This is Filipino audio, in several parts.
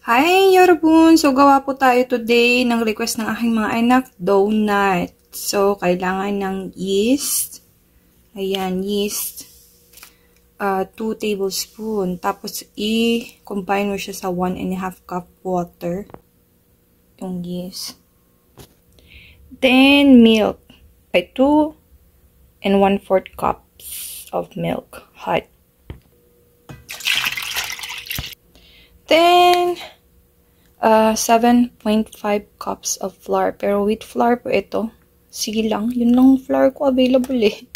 Hi, 여러분! So, gawa po tayo today ng request ng aking mga anak, donut. So, kailangan ng yeast. Ayan, yeast. 2 tablespoon. Tapos, i-combine mo siya sa 1.5 cup water. Yung yeast. Then, milk. 2 and 1/4 cups of milk. Hot. Then, 7.5 cups of flour. Pero with flour po ito. Sige lang. Yun lang flour ko available eh.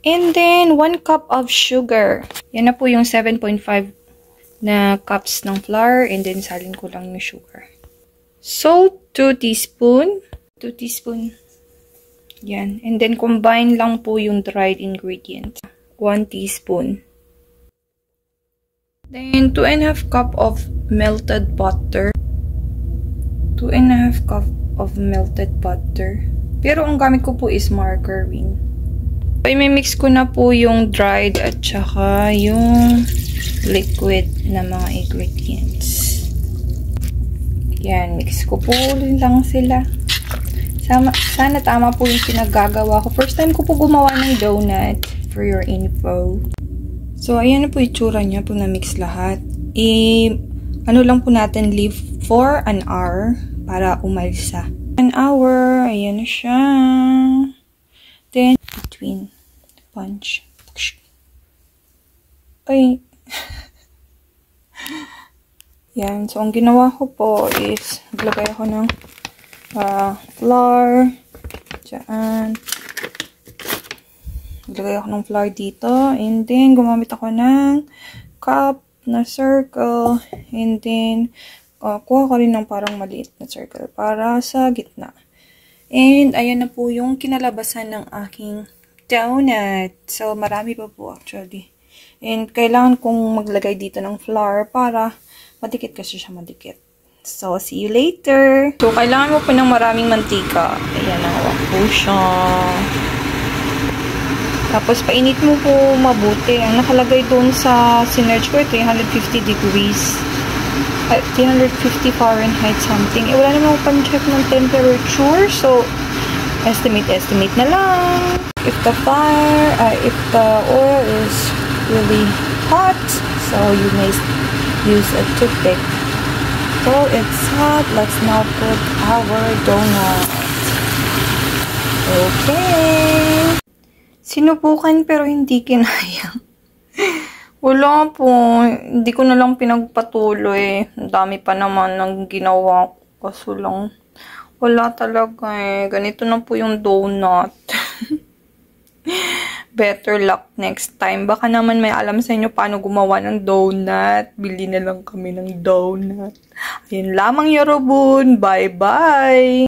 And then, 1 cup of sugar. Yan na po yung 7.5 na cups ng flour. And then, salin ko lang yung sugar. Salt, 2 teaspoon. 2 teaspoon. Yan. And then, combine lang po yung dried ingredients. 1 teaspoon. Then, 2.5 cup of melted butter. 2.5 cup of melted butter. Pero ang gamit ko po is margarine. So, i-mix ko na po yung dried at saka yung liquid na mga ingredients. Yan, mix ko po lang sila. Sana tama po yung pinagagawa ko. First time ko po gumawa ng donut, for your info. So, ayan na po yung tsura niya po na-mix lahat. Ano lang po natin, leave for an hour para umalsa. 1 hour, ayan na siya. Then, between punch. Ay. Yan. So, ang ginawa ko po is, naglagay ako ng flour. Diyan. Naglagay ako ng flour dito. And then, gumamit ako ng cup na circle. And then, kuha ko rin ng parang maliit na circle para sa gitna. And, ayan na po yung kinalabasan ng aking donut. So, marami pa po actually. And, kailangan kong maglagay dito ng flour para madikit kasi siya madikit. So, see you later! So, kailangan mo po ng maraming mantika. Ayan, nawak po siya. Tapos, painit mo po mabuti. Ang nakalagay doon sa sinerge ko, 350 degrees. 350 Fahrenheit something. Wala naman akong pan-check ng temperature. So, estimate na lang. If the oil is really hot, so you may use a toothpick. So, it's hot. Let's now put our donut. Okay. Sinubukan pero hindi kinaya. Wala po. Hindi ko na lang pinagpatuloy. Ang dami pa naman ng ginawa ko. Kaso lang, wala talaga eh. Ganito na po yung donut. Better luck next time. Baka naman may alam sa inyo paano gumawa ng donut. Bili na lang kami ng donut. Ayun lamang, yorobun. Bye-bye!